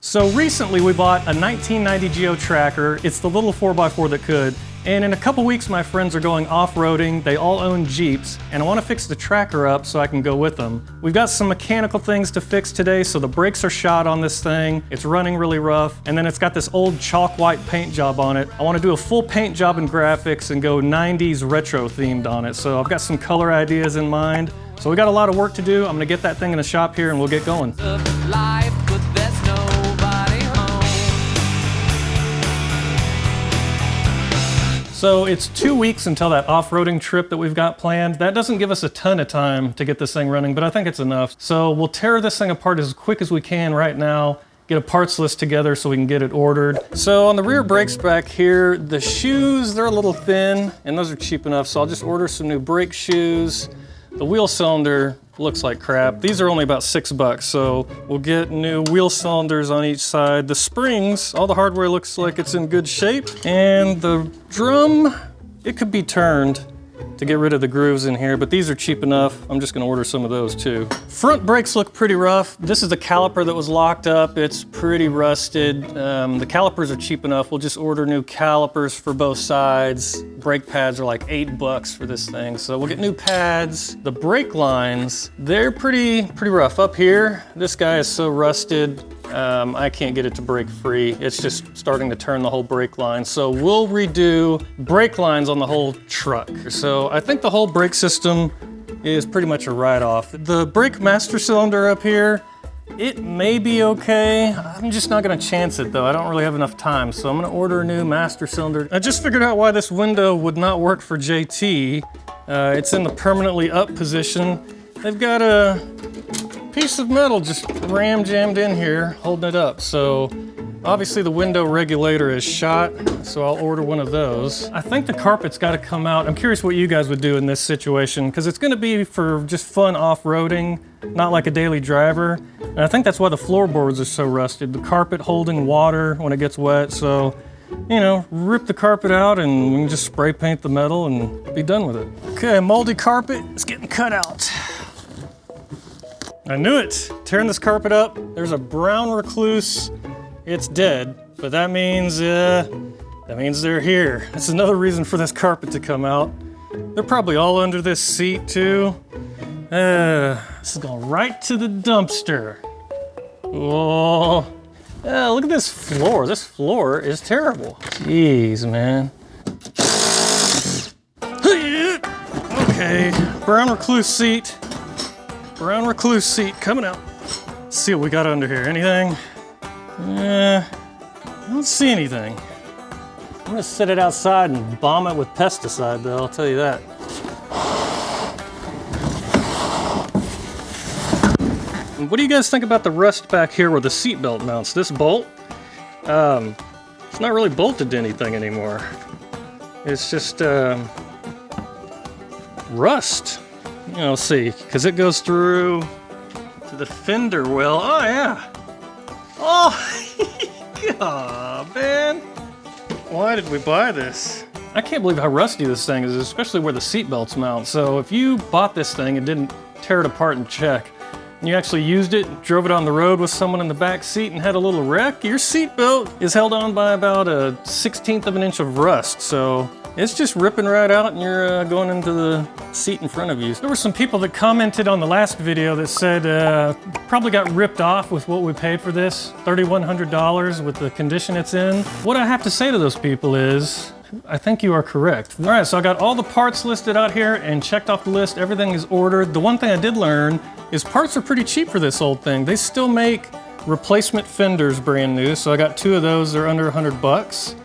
So recently we bought a 1990 Geo Tracker. It's the little 4x4 that could. And in a couple weeks my friends are going off-roading. They all own Jeeps, and I want to fix the tracker up so I can go with them. We've got some mechanical things to fix today. So the brakes are shot on this thing. It's running really rough. And then it's got this old chalk white paint job on it. I want to do a full paint job and graphics and go 90s retro themed on it. So I've got some color ideas in mind. So we got a lot of work to do. I'm gonna get that thing in the shop here and we'll get going. So it's 2 weeks until that off-roading trip that we've got planned. That doesn't give us a ton of time to get this thing running, but I think it's enough. So we'll tear this thing apart as quick as we can right now, get a parts list together so we can get it ordered. So on the rear brakes back here, the shoes, they're a little thin, and those are cheap enough, so I'll just order some new brake shoes. The wheel cylinder looks like crap. These are only about $6, so we'll get new wheel cylinders on each side. The springs, all the hardware looks like it's in good shape. And the drum, it could be turned to get rid of the grooves in here, but these are cheap enough. I'm just gonna order some of those too. Front brakes look pretty rough. This is the caliper that was locked up. It's pretty rusted. The calipers are cheap enough. We'll just order new calipers for both sides. Brake pads are like $8 for this thing, so we'll get new pads. The brake lines, they're pretty rough. Up here, this guy is so rusted. I can't get it to brake free. It's just starting to turn the whole brake line. So we'll redo brake lines on the whole truck. So I think the whole brake system is pretty much a write-off. The brake master cylinder up here, it may be okay. I'm just not gonna chance it though. I don't really have enough time. So I'm gonna order a new master cylinder. I just figured out why this window would not work for JT. It's in the permanently up position. They've got a piece of metal just jammed in here, holding it up. So obviously the window regulator is shot, so I'll order one of those. I think the carpet's got to come out. I'm curious what you guys would do in this situation, because it's going to be for just fun off-roading, not like a daily driver. And I think that's why the floorboards are so rusted. The carpet holding water when it gets wet, so you know, rip the carpet out and we can just spray paint the metal and be done with it. Okay, moldy carpet is getting cut out. I knew it. Tearing this carpet up, there's a brown recluse. It's dead, but that means they're here. That's another reason for this carpet to come out. They're probably all under this seat too. This is going right to the dumpster. Oh, look at this floor. This floor is terrible. Jeez, man. Okay, brown recluse seat. Brown recluse seat coming out. Let's see what we got under here. Anything? I don't see anything. I'm gonna set it outside and bomb it with pesticide though, I'll tell you that. What do you guys think about the rust back here where the seatbelt mounts? This bolt, it's not really bolted to anything anymore. It's just rust. You know, see, because it goes through to the fender well. Oh, yeah. Oh, God, man. Why did we buy this? I can't believe how rusty this thing is, especially where the seat belts mount. So if you bought this thing and didn't tear it apart and check, and you actually used it, drove it on the road with someone in the back seat and had a little wreck, your seat belt is held on by about a 1/16 of an inch of rust. So it's just ripping right out and you're going into the seat in front of you. There were some people that commented on the last video that said probably got ripped off with what we paid for this, $3,100 with the condition it's in. What I have to say to those people is, I think you are correct. All right, so I got all the parts listed out here and checked off the list. Everything is ordered. The one thing I did learn is parts are pretty cheap for this old thing. They still make replacement fenders brand new. So I got 2 of those. They're under $100.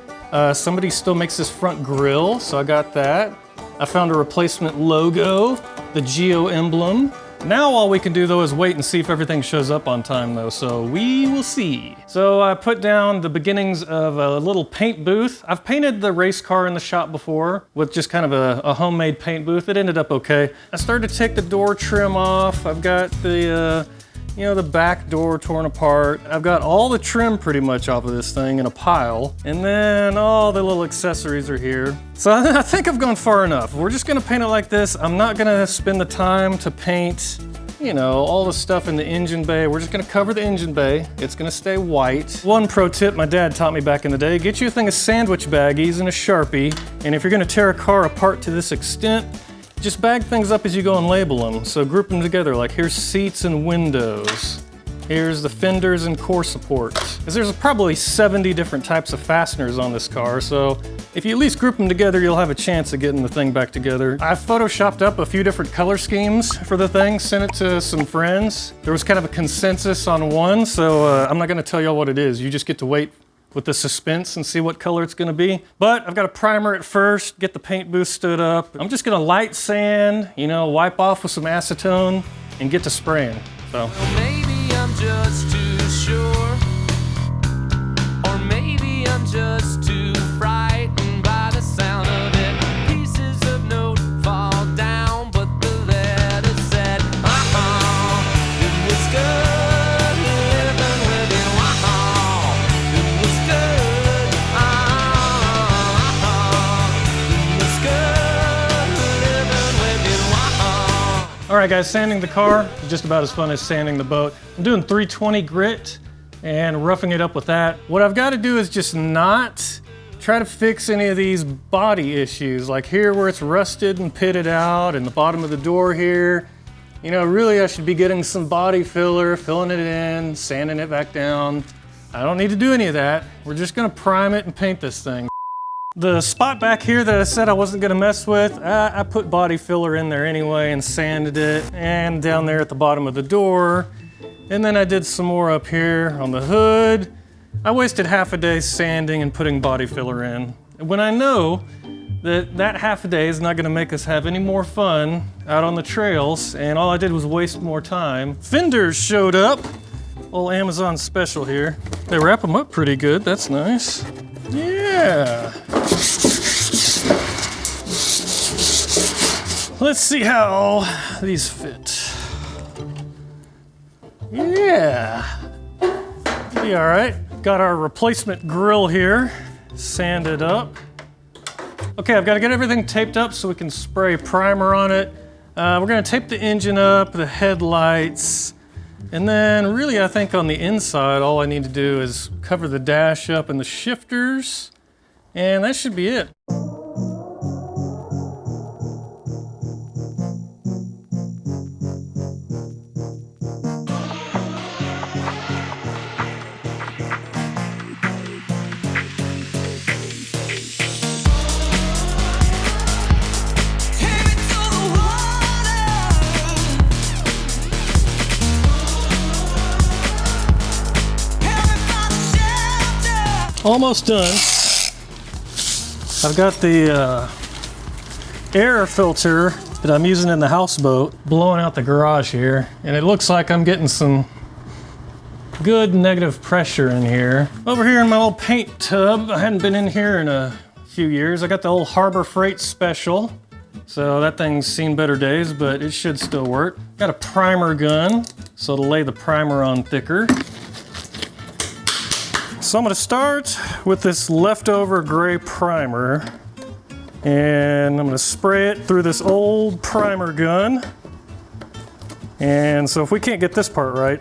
Somebody still makes this front grille, so I got that. I found a replacement logo, the Geo emblem. Now all we can do though is wait and see if everything shows up on time though, so we will see. So I put down the beginnings of a little paint booth. I've painted the race car in the shop before with just kind of a homemade paint booth. It ended up okay. I started to take the door trim off. I've got the you know, the back door torn apart. I've got all the trim pretty much off of this thing in a pile. And then all the little accessories are here. So I think I've gone far enough. We're just gonna paint it like this. I'm not gonna spend the time to paint, you know, all the stuff in the engine bay. We're just gonna cover the engine bay. It's gonna stay white. One pro tip my dad taught me back in the day, get you a thing of sandwich baggies and a Sharpie, and if you're gonna tear a car apart to this extent, just bag things up as you go and label them. So group them together, like here's seats and windows. Here's the fenders and core supports. Because there's probably 70 different types of fasteners on this car, so if you at least group them together, you'll have a chance of getting the thing back together. I've photoshopped up a few different color schemes for the thing, sent it to some friends. There was kind of a consensus on one, so I'm not gonna tell y'all what it is. You just get to wait with the suspense and see what color it's gonna be. But I've got to primer it first, get the paint booth stood up. I'm just gonna light sand, you know, wipe off with some acetone and get to spraying, so. I'm just too sure, or maybe I'm just too frightened by the sound of it. Pieces of note fall down, but the letter said, it was good living with you. It was good. It was good living with you. All right, guys, sanding the car is just about as fun as sanding the boat. I'm doing 320 grit and roughing it up with that. What I've got to do is just not try to fix any of these body issues, like here where it's rusted and pitted out, and the bottom of the door here. You know, really I should be getting some body filler, filling it in, sanding it back down. I don't need to do any of that. We're just gonna prime it and paint this thing. The spot back here that I said I wasn't gonna mess with, I put body filler in there anyway and sanded it, and down there at the bottom of the door. And then I did some more up here on the hood. I wasted half a day sanding and putting body filler in. When I know that half a day is not gonna make us have any more fun out on the trails, and all I did was waste more time. Fenders showed up. Old Amazon special here. They wrap them up pretty good, that's nice. Yeah. Let's see how these fit. Yeah, be all right. Got our replacement grill here, sanded up. Okay, I've got to get everything taped up so we can spray primer on it. We're gonna tape the engine up, the headlights, and then really I think on the inside, all I need to do is cover the dash up and the shifters, and that should be it. Almost done. I've got the air filter that I'm using in the houseboat blowing out the garage here, and it looks like I'm getting some good negative pressure in here. Over here in my old paint tub, I hadn't been in here in a few years. I got the old Harbor Freight Special, so that thing's seen better days, but it should still work. Got a primer gun, so it'll lay the primer on thicker. So I'm gonna start with this leftover gray primer, and I'm gonna spray it through this old primer gun. And so if we can't get this part right,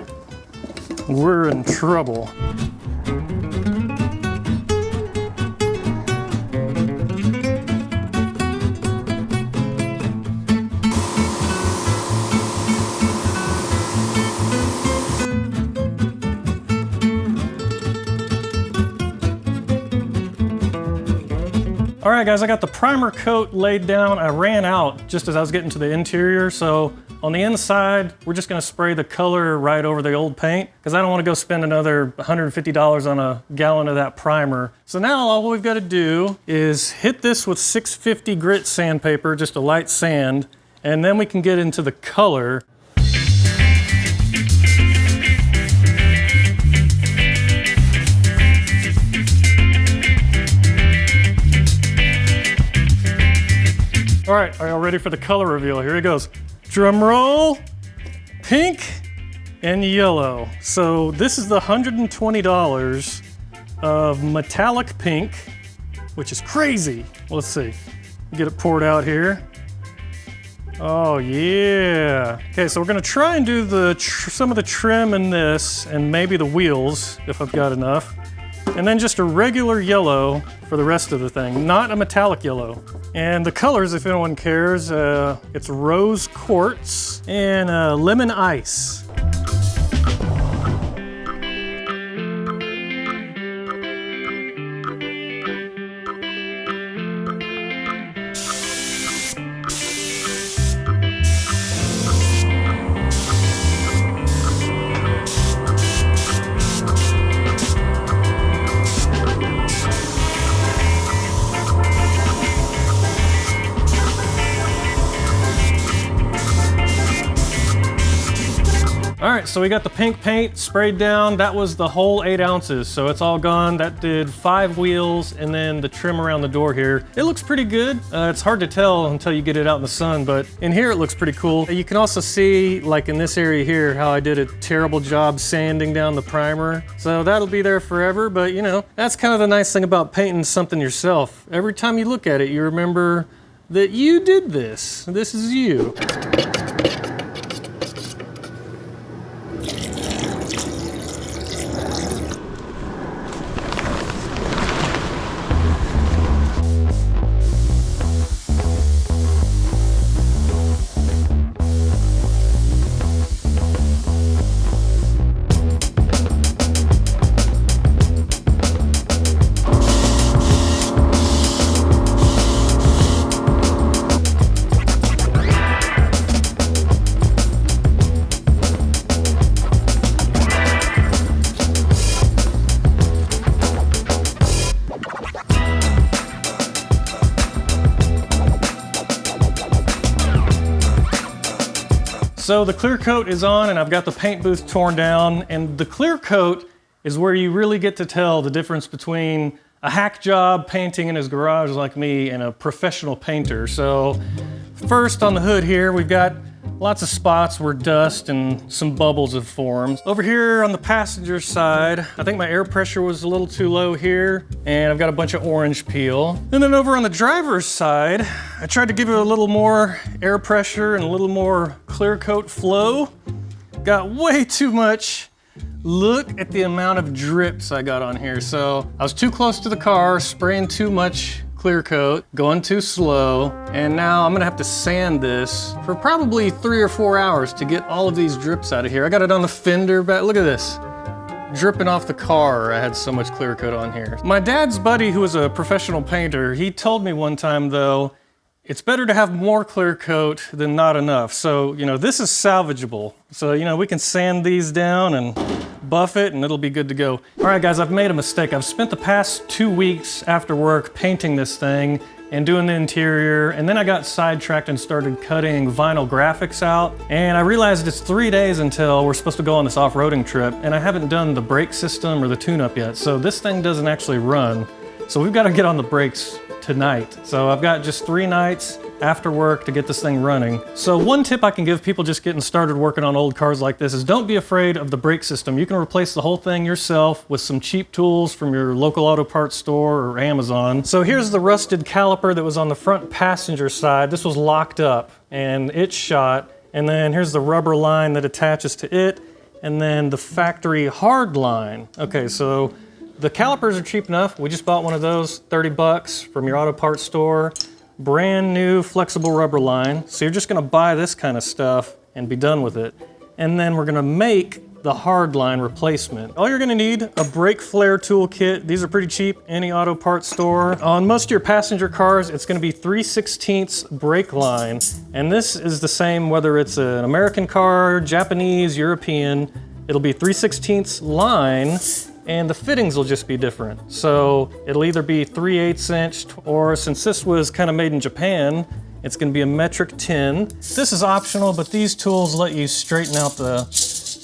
we're in trouble. All right, guys, I got the primer coat laid down. I ran out just as I was getting to the interior, so on the inside, we're just gonna spray the color right over the old paint because I don't wanna go spend another $150 on a gallon of that primer. So now all we've gotta do is hit this with 650 grit sandpaper, just a light sand, and then we can get into the color. All right, are y'all ready for the color reveal? Here it goes. Drum roll, pink and yellow. So this is the $120 of metallic pink, which is crazy. Let's see, get it poured out here. Oh yeah. Okay, so we're gonna try and do some of the trim in this and maybe the wheels if I've got enough. And then just a regular yellow for the rest of the thing, not a metallic yellow. And the colors, if anyone cares, it's rose quartz and lemon ice. All right, so we got the pink paint sprayed down. That was the whole 8 ounces, so it's all gone. That did 5 wheels, and then the trim around the door here. It looks pretty good. It's hard to tell until you get it out in the sun, but in here it looks pretty cool. You can also see, like in this area here, how I did a terrible job sanding down the primer. So that'll be there forever, but you know, that's kind of the nice thing about painting something yourself. Every time you look at it, you remember that you did this. This is you. So the clear coat is on and I've got the paint booth torn down, and the clear coat is where you really get to tell the difference between a hack job painting in his garage like me and a professional painter. So first on the hood here, we've got lots of spots where dust and some bubbles have formed. Over here on the passenger side, I think my air pressure was a little too low here, and I've got a bunch of orange peel. And then over on the driver's side, I tried to give it a little more air pressure and a little more clear coat flow. Got way too much. Look at the amount of drips I got on here. So I was too close to the car, spraying too much clear coat, going too slow, and now I'm gonna have to sand this for probably 3 or 4 hours to get all of these drips out of here. I got it on the fender, but look at this. Dripping off the car, I had so much clear coat on here. My dad's buddy, who was a professional painter, he told me one time though, it's better to have more clear coat than not enough. So, you know, this is salvageable. So, you know, we can sand these down and buff it and it'll be good to go. All right, guys, I've made a mistake. I've spent the past 2 weeks after work painting this thing and doing the interior, and then I got sidetracked and started cutting vinyl graphics out. And I realized it's 3 days until we're supposed to go on this off-roading trip, and I haven't done the brake system or the tune-up yet. So this thing doesn't actually run. So we've got to get on the brakes tonight. So I've got just 3 nights after work to get this thing running. So one tip I can give people just getting started working on old cars like this is don't be afraid of the brake system. You can replace the whole thing yourself with some cheap tools from your local auto parts store or Amazon. So here's the rusted caliper that was on the front passenger side. This was locked up and it shot. And then here's the rubber line that attaches to it. And then the factory hard line. Okay, so the calipers are cheap enough. We just bought one of those, 30 bucks from your auto parts store. Brand new flexible rubber line. So you're just gonna buy this kind of stuff and be done with it. And then we're gonna make the hard line replacement. All you're gonna need, a brake flare tool kit. These are pretty cheap, any auto parts store. On most of your passenger cars, it's gonna be 3/16 brake line. And this is the same whether it's an American car, Japanese, European. It'll be 3/16 line, and the fittings will just be different. So it'll either be 3/8 inch, or since this was kind of made in Japan, it's gonna be a metric 10. This is optional, but these tools let you straighten out the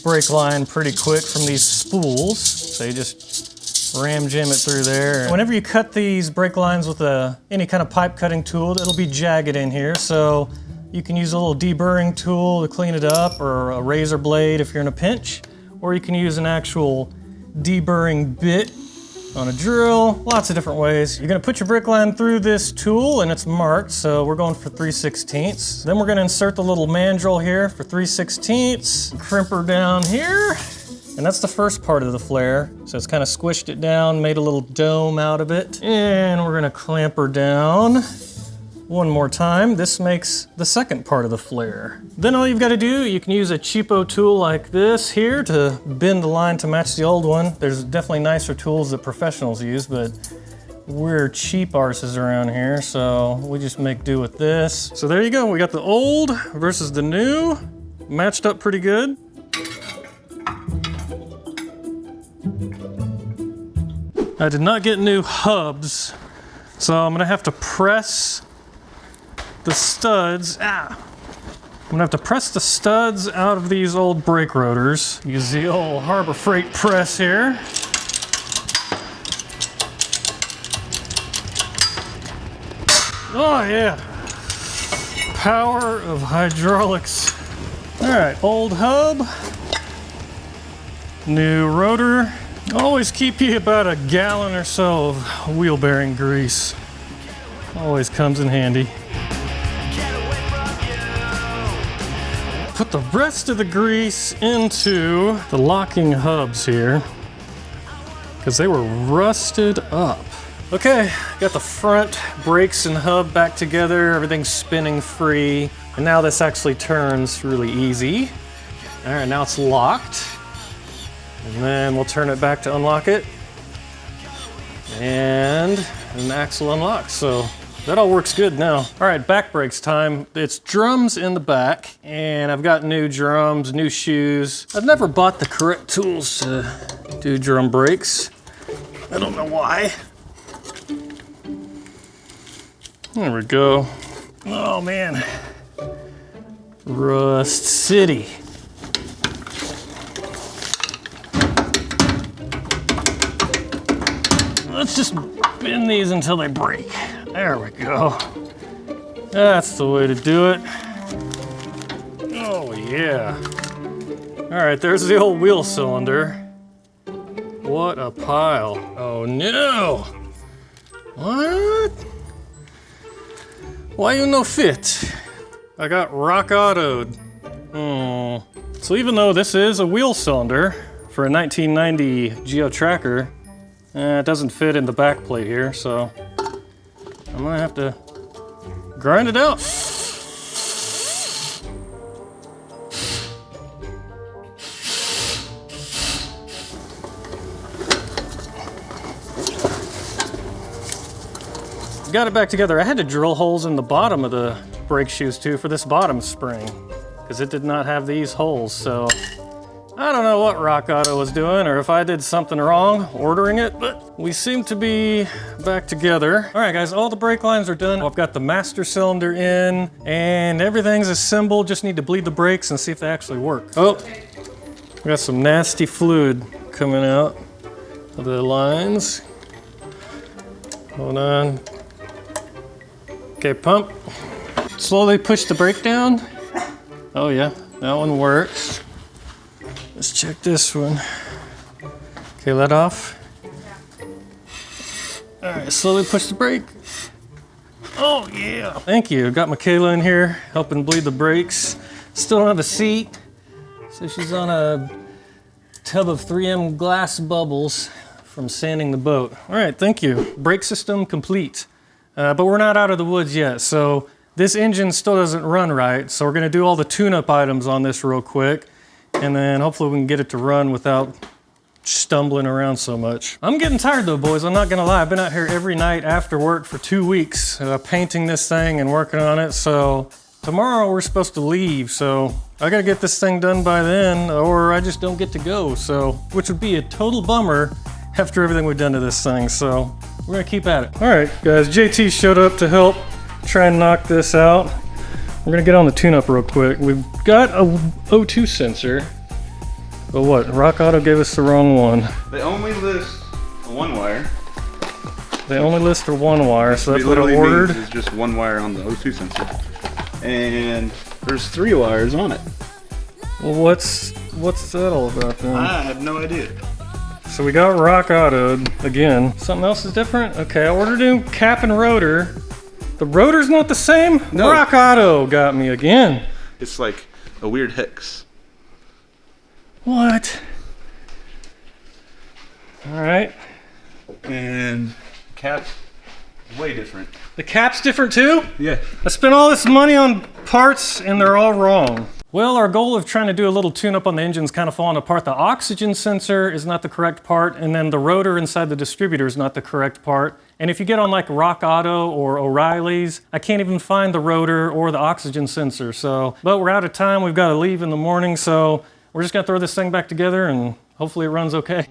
brake line pretty quick from these spools. So you just ram jam it through there. Whenever you cut these brake lines with any kind of pipe cutting tool, it'll be jagged in here. So you can use a little deburring tool to clean it up, or a razor blade if you're in a pinch, or you can use an actual deburring bit on a drill, lots of different ways. You're gonna put your brake line through this tool and it's marked, so we're going for 3/16. Then we're gonna insert the little mandrel here for 3/16. Crimper down here. And that's the first part of the flare. So it's kind of squished it down, made a little dome out of it. And we're gonna clamp her down one more time. This makes the second part of the flare. Then all you've got to do, you can use a cheapo tool like this here to bend the line to match the old one. There's definitely nicer tools that professionals use, but we're cheap arses around here, so we just make do with this. So there you go, we got the old versus the new, matched up pretty good. I did not get new hubs, so I'm gonna have to press the studs, I'm gonna have to press the studs out of these old brake rotors. Use the old Harbor Freight press here. Oh yeah, power of hydraulics. All right, old hub, new rotor. Always keep you about a gallon or so of wheel bearing grease. Always comes in handy. Put the rest of the grease into the locking hubs here because they were rusted up. Okay, got the front brakes and hub back together. Everything's spinning free. And now this actually turns really easy. All right, now it's locked. And then we'll turn it back to unlock it. And an axle unlocks. So that all works good now. All right, back brakes time. It's drums in the back, and I've got new drums, new shoes. I've never bought the correct tools to do drum brakes. I don't know why. There we go. Oh man. Rust City. Let's just bend these until they break. There we go. That's the way to do it. Oh yeah. All right, there's the old wheel cylinder. What a pile. Oh no. What? Why you no fit? I got rock autoed. Oh. So even though this is a wheel cylinder for a 1990 Geo Tracker, it doesn't fit in the back plate here, so I'm gonna have to grind it out. Got it back together. I had to drill holes in the bottom of the brake shoes too for this bottom spring because it did not have these holes, so I don't know what Rock Auto was doing or if I did something wrong ordering it, but we seem to be back together. All right, guys, all the brake lines are done. I've got the master cylinder in and everything's assembled. Just need to bleed the brakes and see if they actually work. Oh, we got some nasty fluid coming out of the lines. Hold on. Okay, pump. Slowly push the brake down. Oh yeah, that one works. Let's check this one. Okay, let off. All right, slowly push the brake. Oh yeah. Thank you. Got Michaela in here helping bleed the brakes. Still don't have a seat, so she's on a tub of 3M glass bubbles from sanding the boat. All right, thank you. Brake system complete. But we're not out of the woods yet, so this engine still doesn't run right, so we're gonna do all the tune-up items on this real quick, and then hopefully we can get it to run without stumbling around so much. I'm getting tired though, boys, I'm not gonna lie. I've been out here every night after work for 2 weeks, painting this thing and working on it, so tomorrow we're supposed to leave, so I gotta get this thing done by then, or I just don't get to go, so, which would be a total bummer after everything we've done to this thing, so we're gonna keep at it. All right, guys, JT showed up to help try and knock this out. We're gonna get on the tune-up real quick. We've got a O2 sensor, but what? Rock Auto gave us the wrong one. They only list a one wire. They only list the one wire, so that's what I ordered. It's just one wire on the O2 sensor, and there's 3 wires on it. Well, what's that all about then? I have no idea. So so we got rock autoed again. Something else is different? Okay, I ordered new cap and rotor. The rotor's not the same? No. Rock auto got me again. It's like a weird hex. What? All right. And cap, way different. The cap's different too? Yeah. I spent all this money on parts and they're all wrong. Well, our goal of trying to do a little tune-up on the engine's kind of falling apart. The oxygen sensor is not the correct part, and then the rotor inside the distributor is not the correct part. And if you get on like Rock Auto or O'Reilly's, I can't even find the rotor or the oxygen sensor. So, but we're out of time. We've got to leave in the morning, so we're just gonna throw this thing back together and hopefully it runs okay.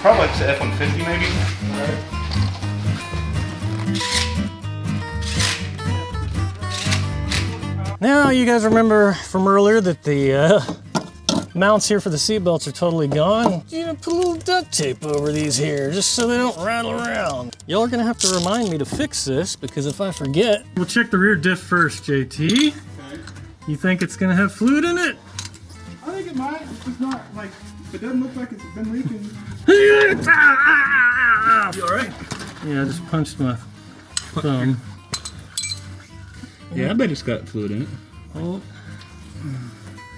Probably up to F-150 maybe. All right. Now, you guys remember from earlier that the mounts here for the seat belts are totally gone. You know, put a little duct tape over these here just so they don't rattle around. Y'all are gonna have to remind me to fix this because if I forget. We'll check the rear diff first, JT. Okay. You think it's gonna have fluid in it? I think it might. It's just not like, it doesn't look like it's been leaking. You all right? Yeah, I just punched my thumb. Yeah, I bet it's got fluid in it. Oh.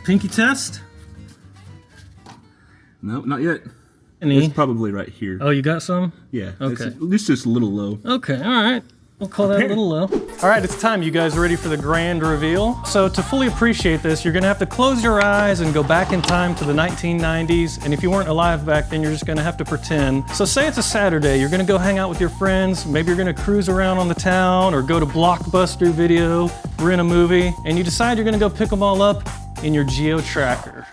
Pinky test? No, not yet. Any? It's probably right here. Oh, you got some? Yeah. Okay. It's just a little low. Okay, all right. We'll call that a little low. All right, it's time. You guys ready for the grand reveal? So to fully appreciate this, you're gonna have to close your eyes and go back in time to the 1990s. And if you weren't alive back then, you're just gonna have to pretend. So say it's a Saturday, you're gonna go hang out with your friends. Maybe you're gonna cruise around on the town or go to Blockbuster Video, rent a movie, and you decide you're gonna go pick them all up in your Geo Tracker.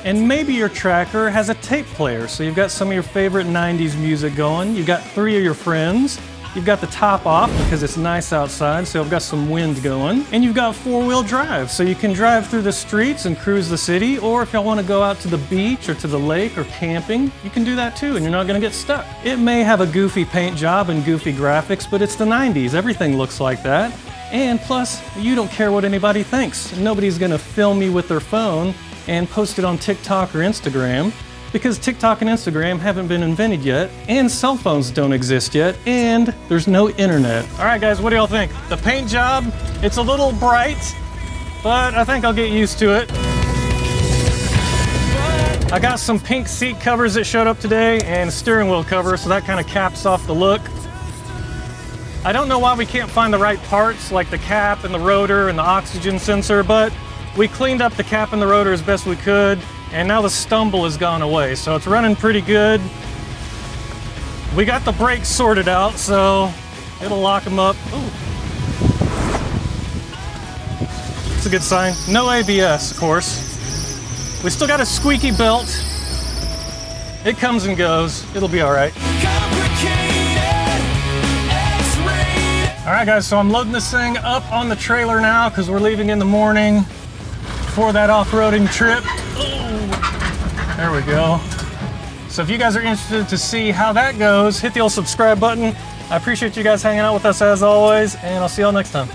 And maybe your tracker has a tape player, so you've got some of your favorite 90s music going. You've got 3 of your friends. You've got the top off because it's nice outside, so you've got some wind going. And you've got 4-wheel drive, so you can drive through the streets and cruise the city, or if y'all want to go out to the beach or to the lake or camping, you can do that too, and you're not going to get stuck. It may have a goofy paint job and goofy graphics, but it's the 90s. Everything looks like that. And plus, you don't care what anybody thinks. Nobody's going to film you with their phone and post it on TikTok or Instagram because TikTok and Instagram haven't been invented yet, and cell phones don't exist yet, and there's no internet. All right, guys, what do y'all think? The paint job, it's a little bright, but I think I'll get used to it. I got some pink seat covers that showed up today and a steering wheel cover, so that kind of caps off the look. I don't know why we can't find the right parts like the cap and the rotor and the oxygen sensor, but we cleaned up the cap and the rotor as best we could, and now the stumble has gone away, so it's running pretty good. We got the brakes sorted out, so it'll lock them up. Ooh. It's a good sign. No ABS, of course. We still got a squeaky belt. It comes and goes. It'll be all right. All right, guys, so I'm loading this thing up on the trailer now because we're leaving in the morning for that off-roading trip. Oh, there we go. So if you guys are interested to see how that goes, hit the old subscribe button. I appreciate you guys hanging out with us as always, and I'll see y'all next time.